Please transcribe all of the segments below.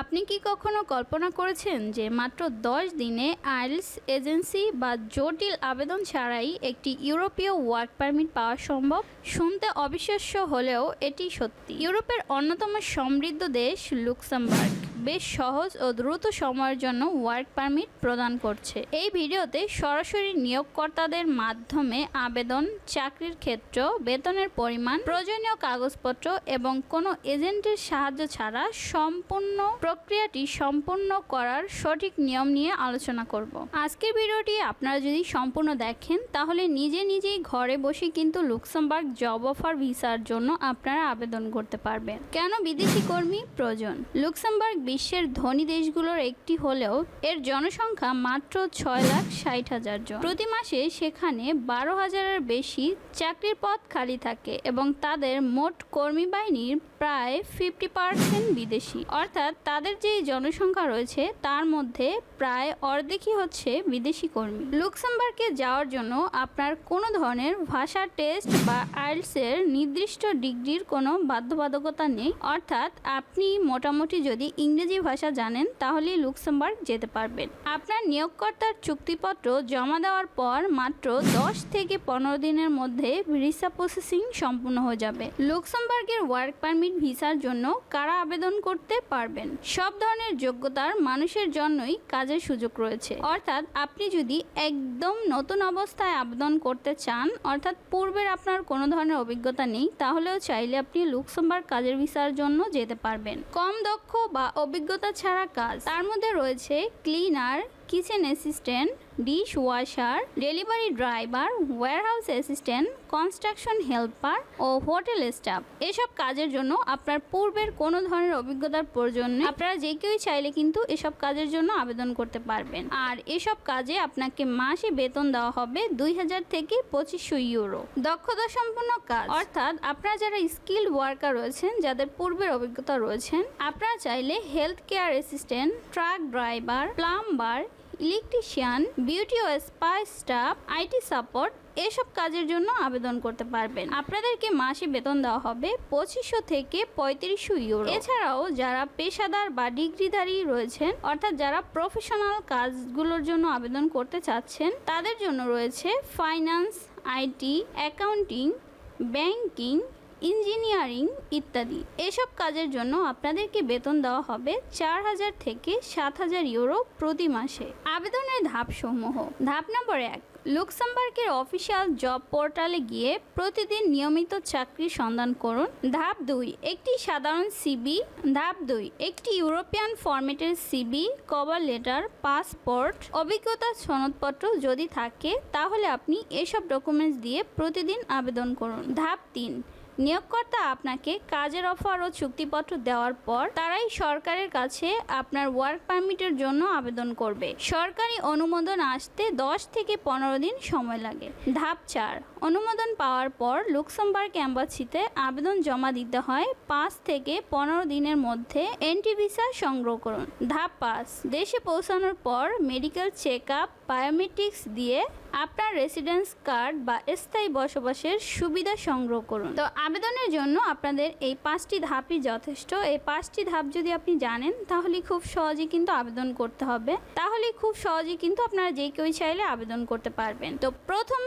আপনি কি কখনো কল্পনা করেছেন যে মাত্র 10 দিনে আইএলটিএস এজেন্সি বা জটিল আবেদন ছাড়াই একটি ইউরোপীয় ওয়ার্ক পারমিট পাওয়া সম্ভব? শুনতে অবিশ্বাস্য হলেও এটি সত্যি। ইউরোপের অন্যতম সমৃদ্ধ দেশ লুক্সেমবার্গ বেশ সহজ ও দ্রুত সময়ের জন্য ওয়ার্ক পারমিট প্রদান করছে। এই ভিডিওতে সরাসরি নিয়োগকর্তাদের মাধ্যমে আবেদন, চাকরির ক্ষেত্র, বেতনের পরিমাণ, প্রয়োজনীয় কাগজপত্র এবং কোনো এজেন্টের সাহায্য ছাড়া সম্পূর্ণ প্রক্রিয়াটি সম্পন্ন করার সঠিক নিয়ম নিয়ে আলোচনা করব। আজকের ভিডিওটি আপনারা যদি সম্পূর্ণ দেখেন তাহলে নিজেই ঘরে বসে কিন্তু লুক্সেমবার্গ জব অফার ভিসার জন্য আপনারা আবেদন করতে পারবেন। কেন বিদেশি কর্মী প্রয়োজন? লুক্সেমবার্গ বিশ্বের ধনী দেশগুলোর একটি হলেও এর জনসংখ্যা মাত্র 6,60,000 জন। প্রতি মাসে সেখানে 12,000-এর বেশি চাকরির পদ খালি থাকে এবং তাদের মোট কর্মী বাহিনীর প্রায় 50% বিদেশি। অর্থাৎ তাদের যে জনসংখ্যা রয়েছে তার মধ্যে প্রায় অর্ধেকই হচ্ছে বিদেশি কর্মী। লুক্সেমবার্গে যাওয়ার জন্য আপনার কোনো ধরনের ভাষা টেস্ট বা আইএলটিএস-এর নির্দিষ্ট ডিগ্রির কোনো বাধ্যবাধকতা নেই। অর্থাৎ আপনি মোটামুটি যদি ইংরেজি ভাষা জানেন তাহলেই লুক্সেমবার্গ যেতে পারবেন। আপনার নিয়োগকর্তার চুক্তিপত্র জমা দেওয়ার পর মাত্র 10 থেকে 15 দিনের মধ্যে ভিসা প্রসেসিং সম্পূর্ণ হয়ে যাবে। লুক্সেমবার্গের ওয়ার্ক পারমিট ভিসার জন্য কারা আবেদন করতে পারবেন? সব ধরনের যোগ্যতার মানুষের জন্যই কাজের সুযোগ রয়েছে। অর্থাৎ আপনি যদি একদম নতুন অবস্থায় আবেদন করতে চান, অর্থাৎ পূর্বের আপনার কোনো ধরনের অভিজ্ঞতা নেই, তাহলেও চাইলে আপনি লুক্সেমবার্গ কাজের ভিসার জন্য যেতে পারবেন। কম দক্ষ বা অভিজ্ঞতা ছাড়া কাজ, তার মধ্যে রয়েছে cleaner, kitchen assistant, dish washer, delivery driver, warehouse assistant, construction helper ও হোটেল স্টাফ। এসব কাজের জন্য আপনার পূর্বের কোনো ধরনের অভিজ্ঞতার প্রয়োজন নেই। আপনারা যে কেউই চাইলে কিন্তু এসব কাজের জন্য আবেদন করতে পারবেন। আর এসব কাজে আপনাকে মাসে বেতন দেওয়া হবে 2,000 থেকে 2,500 ইউরো। দক্ষতা সম্পন্ন কাজ, অর্থাৎ আপনারা যারা স্কিল্ড ওয়ার্কার রয়েছেন, যাদের পূর্বের অভিজ্ঞতা রয়েছেন, আপনারা চাইলে health care assistant, truck driver, plumber, electrician, beauty ও স্পা স্টাফ, আইটি সাপোর্ট এসব কাজের জন্য আবেদন করতে পারবেন। আপনাদেরকে মাসে বেতন দেওয়া হবে 2,500 থেকে 3,500 ইউরো। এছাড়াও যারা পেশাদার বা ডিগ্রিধারী রয়েছেন, অর্থাৎ যারা প্রফেশনাল কাজগুলোর জন্য আবেদন করতে চাচ্ছেন, তাদের জন্য রয়েছে finance, IT, accounting, banking, engineering ইত্যাদি। এসব কাজের জন্য আপনাদেরকে বেতন দেওয়া হবে 4,000 থেকে 7,000 ইউরো প্রতি মাসে। আবেদনের ধাপসমূহ: ধাপ নম্বর 1, লুক্সেমবার্গের অফিসিয়াল জব পোর্টালে গিয়ে প্রতিদিন নিয়মিত চাকরির সন্ধান করুন। ধাপ 2, একটি সাধারণ সিবি। ধাপ 2, একটি ইউরোপিয়ান ফরম্যাটের সিবি, কভার লেটার, পাসপোর্ট, অভিজ্ঞতা সনদপত্র যদি থাকে তাহলে আপনি এসব ডকুমেন্টস দিয়ে প্রতিদিন আবেদন করুন। ধাপ 3, নিয়োগকর্তা আপনাকে কাজের অফার ও চুক্তিপত্র দেওয়ার পর তারাই সরকারের কাছে আপনার ওয়ার্ক পারমিটের জন্য আবেদন করবে। সরকারি অনুমোদন আসতে 10 থেকে 15 দিন সময় লাগে। ধাপ 4, অনুমোদন পাওয়ার পর লুক্সেমবার্গ অ্যাম্বাসিতে আবেদন জমা দিতে হয়। 5 থেকে 15 দিনের মধ্যে এন্ট্রি ভিসা সংগ্রহ করুন। ধাপ 5, দেশে পৌঁছানোর পর মেডিকেল চেক আপ, বায়োমেট্রিক্স দিয়ে আপনার রেসিডেন্স কার্ড বা স্থায়ী বসবাসের সুবিধা সংগ্রহ করুন। তো আবেদনের জন্য আপনাদের এই 5টি ধাপই যথেষ্ট। এই 5টি ধাপ যদি আপনি জানেন তাহলে খুব সহজেই কিন্তু আবেদন করতে হবে। তাহলে খুব সহজেই কিন্তু আপনারা যে কেউ চাইলে আবেদন করতে পারবেন। তো প্রথম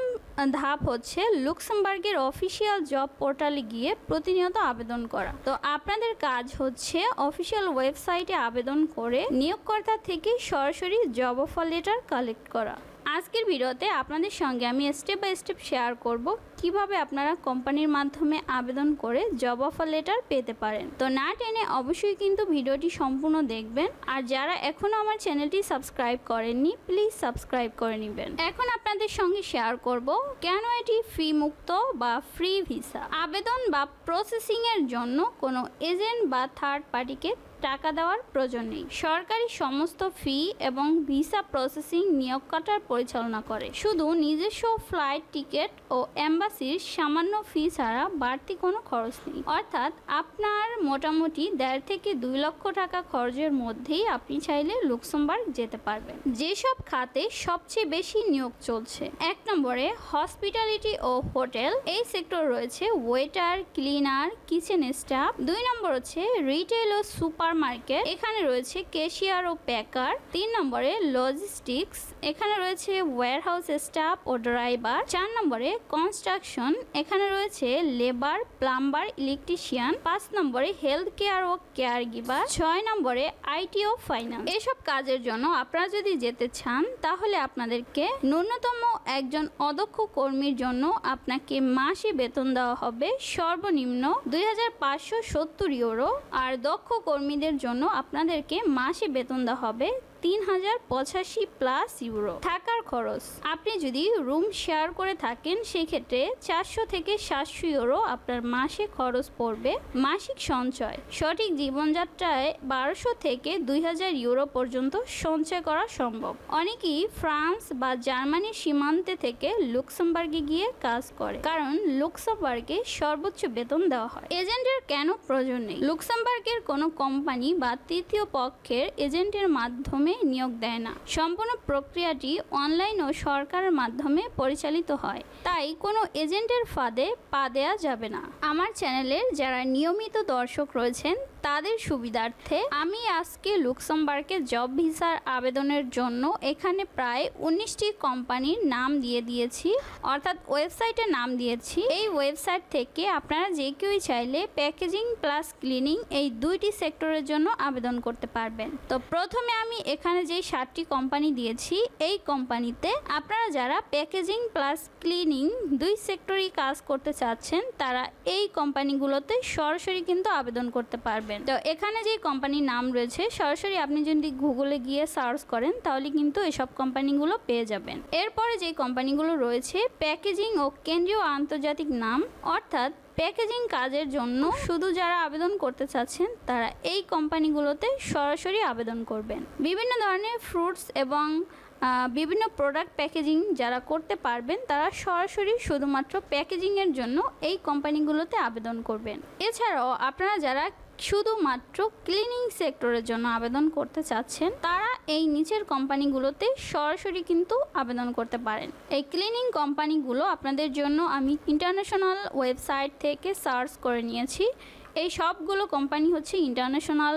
ধাপ হচ্ছে লুক্সেমবার্গের অফিসিয়াল জব পোর্টালে গিয়ে প্রতিনিয়ত আবেদন করা। তো আপনাদের কাজ হচ্ছে অফিসিয়াল ওয়েবসাইটে আবেদন করে নিয়োগকর্তা থেকে সরাসরি জব অফার লেটার কালেক্ট করা। আজকের ভিডিওতে আপনাদের সঙ্গে আমি স্টেপ বাই স্টেপ শেয়ার করব কিভাবে আপনারা কোম্পানির মাধ্যমে আবেদন করে জব অফার লেটার পেতে পারেন। তো না টেনে অবশ্যই কিন্তু ভিডিওটি সম্পূর্ণ দেখবেন। আর যারা এখনও আমার চ্যানেলটি সাবস্ক্রাইব করেননি, প্লিজ সাবস্ক্রাইব করে নেবেন। এখন আপনাদের সঙ্গে শেয়ার করব কেন এটি ফি মুক্ত বা ফ্রি ভিসা। আবেদন বা প্রসেসিংয়ের জন্য কোনো এজেন্ট বা থার্ড পার্টিকে টাকা দেওয়ার প্রয়োজন নেই। সরকারি সমস্ত ফি এবং ভিসা প্রসেসিং নিয়োগকর্তার পরিচালনা করে। শুধু নিজস্ব ফ্লাইট টিকিট ও এম্বাসি এম্বাসির সামান্য ফি ছাড়া বাড়তি কোনো খরচ নেই। অর্থাৎ আপনার মোটামুটি 1.5 থেকে 2 লক্ষ টাকা খরচের মধ্যেই আপনি চাইলে লুক্সেমবার্গ যেতে পারবেন। যেসব খাতে সবচেয়ে বেশি নিয়োগ চলছে: 1 নম্বরে হসপিটালিটি ও হোটেল, এই সেক্টর রয়েছে ওয়েটার, ক্লিনার, কিচেন স্টাফ। 2 নম্বর হচ্ছে রিটেল ও সুপার মার্কেট, এখানে রয়েছে ক্যাশিয়ার ও প্যাকার। 3 নম্বরে লজিস্টিক্স, এখানে রয়েছে ওয়্যারহাউস স্টাফ ও ড্রাইভার। 4 নম্বরে কনস্ট্রাকশন, এখানে রয়েছে লেবার, প্লাম্বার, ইলেকট্রিশিয়ান। 5 নম্বরে হেলথ কেয়ার ও কেয়ার গিভার। 6 নম্বরে আইটি ও ফাইন্যান্স। এসব কাজের জন্য আপনারা যদি যেতে চান তাহলে আপনাদেরকে ন্যূনতম একজন অদক্ষ কর্মীর জন্য আপনাকে মাসে বেতন দেওয়া হবে সর্বনিম্ন 2570 ইউরো, আর দক্ষ কর্মীদের জন্য আপনাদেরকে মাসে বেতন দেওয়া হবে 3085 প্লাস ইউরো। থাকার খরচ, আপনি যদি রুম শেয়ার করে থাকেন সেক্ষেত্রে 400 থেকে 700 ইউরো আপনার মাসে খরচ পড়বে। মাসিক সঞ্চয়, সঠিক জীবনযাত্রায় 1200 থেকে 2000 ইউরো পর্যন্ত সঞ্চয় করা সম্ভব। অনেকেই ফ্রান্স বা জার্মানির সীমান্তে থেকে লুক্সেমবার্গে গিয়ে কাজ করে, কারণ লুক্সেমবার্গে সর্বোচ্চ বেতন দেওয়া হয়। এজেন্টের কেন প্রয়োজন নেই? লুক্সেমবার্গের কোনো কোম্পানি বা তৃতীয় পক্ষের এজেন্টের মাধ্যমে নিয়োগ দেয় না। সম্পূর্ণ প্রক্রিয়াটি অনলাইন ও সরকারের মাধ্যমে পরিচালিত হয়, তাই কোনো এজেন্টের ফাঁদে পা দেওয়া যাবে না। আমার চ্যানেলের যারা নিয়মিত দর্শক রয়েছেন তাদের সুবিধার্থে আমি আজকে লুক্সেমবার্গের জব ভিসার আবেদনের জন্য এখানে প্রায় 19টি কোম্পানির নাম দিয়ে দিয়েছি, অর্থাৎ ওয়েবসাইটের নাম দিয়েছি। এই ওয়েবসাইট থেকে আপনারা যে কেউই চাইলে প্যাকেজিং প্লাস ক্লিনিং এই 2টি সেক্টরের জন্য আবেদন করতে পারবেন। তো প্রথমে আমি এখানে যে 7টি কোম্পানি দিয়েছি, এই কোম্পানিতে আপনারা যারা প্যাকেজিং প্লাস ক্লিনিং 2 সেক্টরেই কাজ করতে চাচ্ছেন তারা এই কোম্পানিগুলোতে সরাসরি কিন্তু আবেদন করতে পারবেন। তো এখানে যে কোম্পানির নাম রয়েছে সরাসরি আপনি যদি গুগলে গিয়ে সার্চ করেন তাহলে কিন্তু এসব কোম্পানিগুলো পেয়ে যাবেন। এরপরে যে কোম্পানিগুলো রয়েছে প্যাকেজিং ও কেন্দ্রীয় আন্তর্জাতিক নাম, অর্থাৎ প্যাকেজিং কাজের জন্য শুধু যারা আবেদন করতে চাচ্ছেন তারা এই কোম্পানিগুলোতে সরাসরি আবেদন করবেন। বিভিন্ন ধরনের ফ্রুটস এবং বিভিন্ন প্রোডাক্ট প্যাকেজিং যারা করতে পারবেন তারা সরাসরি শুধুমাত্র প্যাকেজিংয়ের জন্য এই কোম্পানিগুলোতে আবেদন করবেন। এছাড়াও আপনারা যারা শুধুমাত্র ক্লিনিং সেক্টরের জন্য আবেদন করতে চাচ্ছেন তারা এই নিচের কোম্পানিগুলোতে সরাসরি কিন্তু আবেদন করতে পারেন। এই ক্লিনিং কোম্পানিগুলো আপনাদের জন্য আমি ইন্টারন্যাশনাল ওয়েবসাইট থেকে সার্চ করে নিয়েছি। এই সবগুলো কোম্পানি হচ্ছে ইন্টারন্যাশনাল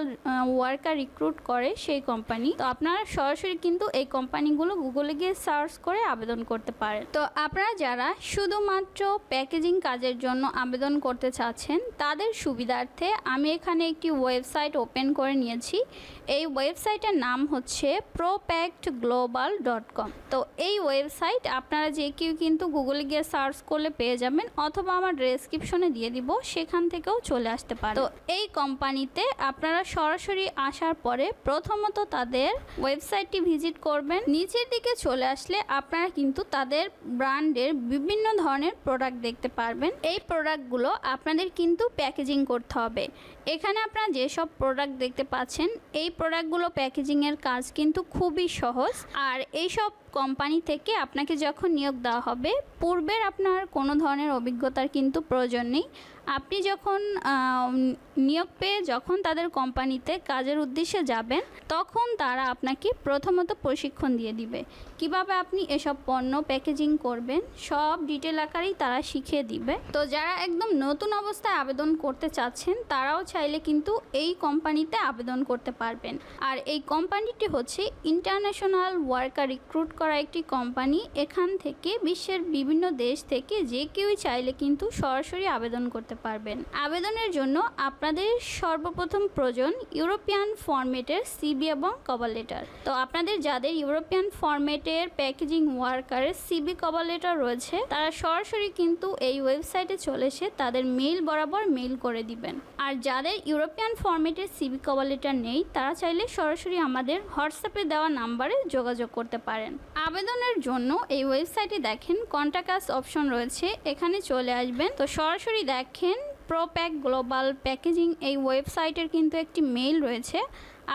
ওয়ার্কার রিক্রুট করে সেই কোম্পানি। তো আপনারা সরাসরি কিন্তু এই কোম্পানিগুলো গুগলে গিয়ে সার্চ করে আবেদন করতে পারেন। তো আপনারা যারা শুধুমাত্র প্যাকেজিং কাজের জন্য আবেদন করতে চাচ্ছেন তাদের সুবিধার্থে আমি এখানে একটি ওয়েবসাইট ওপেন করে নিয়েছি। এই ওয়েবসাইটের নাম হচ্ছে propactglobal.com। তো এই ওয়েবসাইট আপনারা যে কেউ কিন্তু গুগলে গিয়ে সার্চ করলে পেয়ে যাবেন, অথবা আমার ডেসক্রিপশনে দিয়ে দিব, সেখান থেকেও চলে আসতে পারে। তো এই কোম্পানিতে আপনারা সরাসরি আসার পরে প্রথমত তাদের ওয়েবসাইটটি ভিজিট করবেন। নিচের দিকে চলে আসলে আপনারা কিন্তু তাদের ব্র্যান্ডের বিভিন্ন ধরনের প্রোডাক্ট দেখতে পারবেন। এই প্রোডাক্টগুলো আপনাদের কিন্তু প্যাকেজিং করতে হবে। এখানে আপনারা যেসব প্রোডাক্ট দেখতে পাচ্ছেন এই প্রোডাক্টগুলো প্যাকেজিংয়ের কাজ কিন্তু খুবই সহজ। আর এইসব কোম্পানি থেকে আপনাকে যখন নিয়োগ দেওয়া হবে পূর্বের আপনার কোনো ধরনের অভিজ্ঞতার কিন্তু প্রয়োজন নেই। আপনি যখন নিয়োগ পেয়ে যখন তাদের কোম্পানিতে কাজের উদ্দেশ্যে যাবেন তখন তারা আপনাকে প্রথমত প্রশিক্ষণ দিয়ে দিবে কিভাবে আপনি এসব পণ্য প্যাকেজিং করবেন, সব ডিটেল আকারেই তারা শিখিয়ে দিবে। তো যারা একদম নতুন অবস্থায় আবেদন করতে চাচ্ছেন তারাও চাইলে কিন্তু এই কোম্পানিতে আবেদন করতে পারবেন। আর এই কোম্পানিটি হচ্ছে ইন্টারন্যাশনাল ওয়ার্কার রিক্রুট করা একটি কোম্পানি। এখান থেকে বিশ্বের বিভিন্ন দেশ থেকে যে কেউই চাইলে কিন্তু সরাসরি আবেদন করতে পারবেন। আবেদনের জন্য আপনাদের সর্বপ্রথম প্রয়োজন ইউরোপিয়ান ফরম্যাটের সিবি এবং কভার লেটার। তো আপনাদের যাদের ইউরোপিয়ান ফরম্যাটের প্যাকেজিং ওয়ার্কারের সিবি কভার লেটার রয়েছে তারা সরাসরি কিন্তু এই ওয়েবসাইটে চলে এসে তাদের মেইল বরাবর মেইল করে দিবেন। আর যাদের ইউরোপিয়ান ফরম্যাটের সিবি কভার লেটার নেই তারা চাইলে সরাসরি আমাদের হোয়াটসঅ্যাপে দেওয়া নাম্বারে যোগাযোগ করতে পারেন। আবেদনের জন্য এই ওয়েবসাইটে দেখেন কন্ট্যাক্ট আস অপশন রয়েছে, এখানে চলে আসবেন। তো সরাসরি দেখেন প্রোপ্যাক গ্লোবাল প্যাকেজিং এই ওয়েবসাইটের কিন্তু একটি মেইল রয়েছে।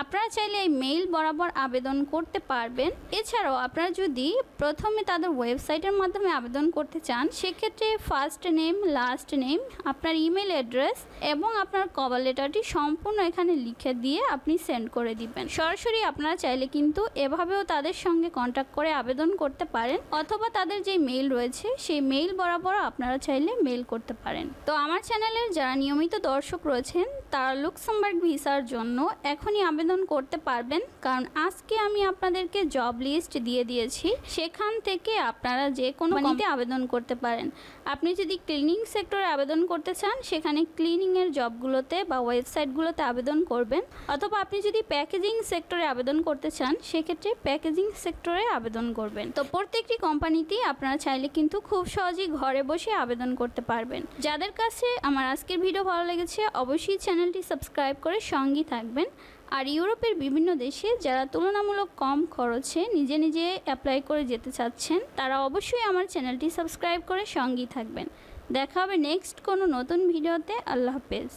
আপনারা চাইলে এই মেইল বরাবর আবেদন করতে পারবেন। এছাড়াও আপনারা যদি প্রথমে তাদের ওয়েবসাইটের মাধ্যমে আবেদন করতে চান, সেক্ষেত্রে ফার্স্ট নেম, লাস্ট নেম, আপনার ইমেল অ্যাড্রেস এবং আপনার কভার লেটারটি সম্পূর্ণ এখানে লিখে দিয়ে আপনি সেন্ড করে দিবেন। সরাসরি আপনারা চাইলে কিন্তু এভাবেও তাদের সঙ্গে কন্ট্যাক্ট করে আবেদন করতে পারেন, অথবা তাদের যে মেইল রয়েছে সেই মেইল বরাবর আপনারা চাইলে মেইল করতে পারেন। তো আমার চ্যানেলের যারা নিয়মিত দর্শক রয়েছেন তারা লুক্সেমবার্গ ভিসার জন্য এখনই আবেদন করতে পারবেন, কারণ আজকে আমি আপনাদেরকে জব লিস্ট দিয়ে দিয়েছি। সেখান থেকে আপনারা যে কোনো কোম্পানিতে আবেদন করতে পারেন। আপনি যদি ক্লিনিং সেক্টরে আবেদন করতে চান, সেখানে ক্লিনিংয়ের জবগুলোতে বা ওয়েবসাইটগুলোতে আবেদন করবেন, অথবা আপনি যদি প্যাকেজিং সেক্টরে আবেদন করতে চান, সেক্ষেত্রে প্যাকেজিং সেক্টরে আবেদন করবেন। তো প্রত্যেকটি কোম্পানিতেই আপনারা চাইলে কিন্তু খুব সহজেই ঘরে বসে আবেদন করতে পারবেন। যাদের কাছে আমার আজকের ভিডিও ভালো লেগেছে অবশ্যই চ্যানেলটি সাবস্ক্রাইব করে সঙ্গেই থাকবেন। আর ইউরোপের বিভিন্ন দেশে যারা তুলনামূলক কম খরচে নিজে নিজে অ্যাপ্লাই করে যেতে চাচ্ছেন, তারা অবশ্যই আমার চ্যানেলটি সাবস্ক্রাইব করে সঙ্গেই থাকবেন। দেখা হবে নেক্সট কোনো নতুন ভিডিওতে। আল্লাহ হাফেজ।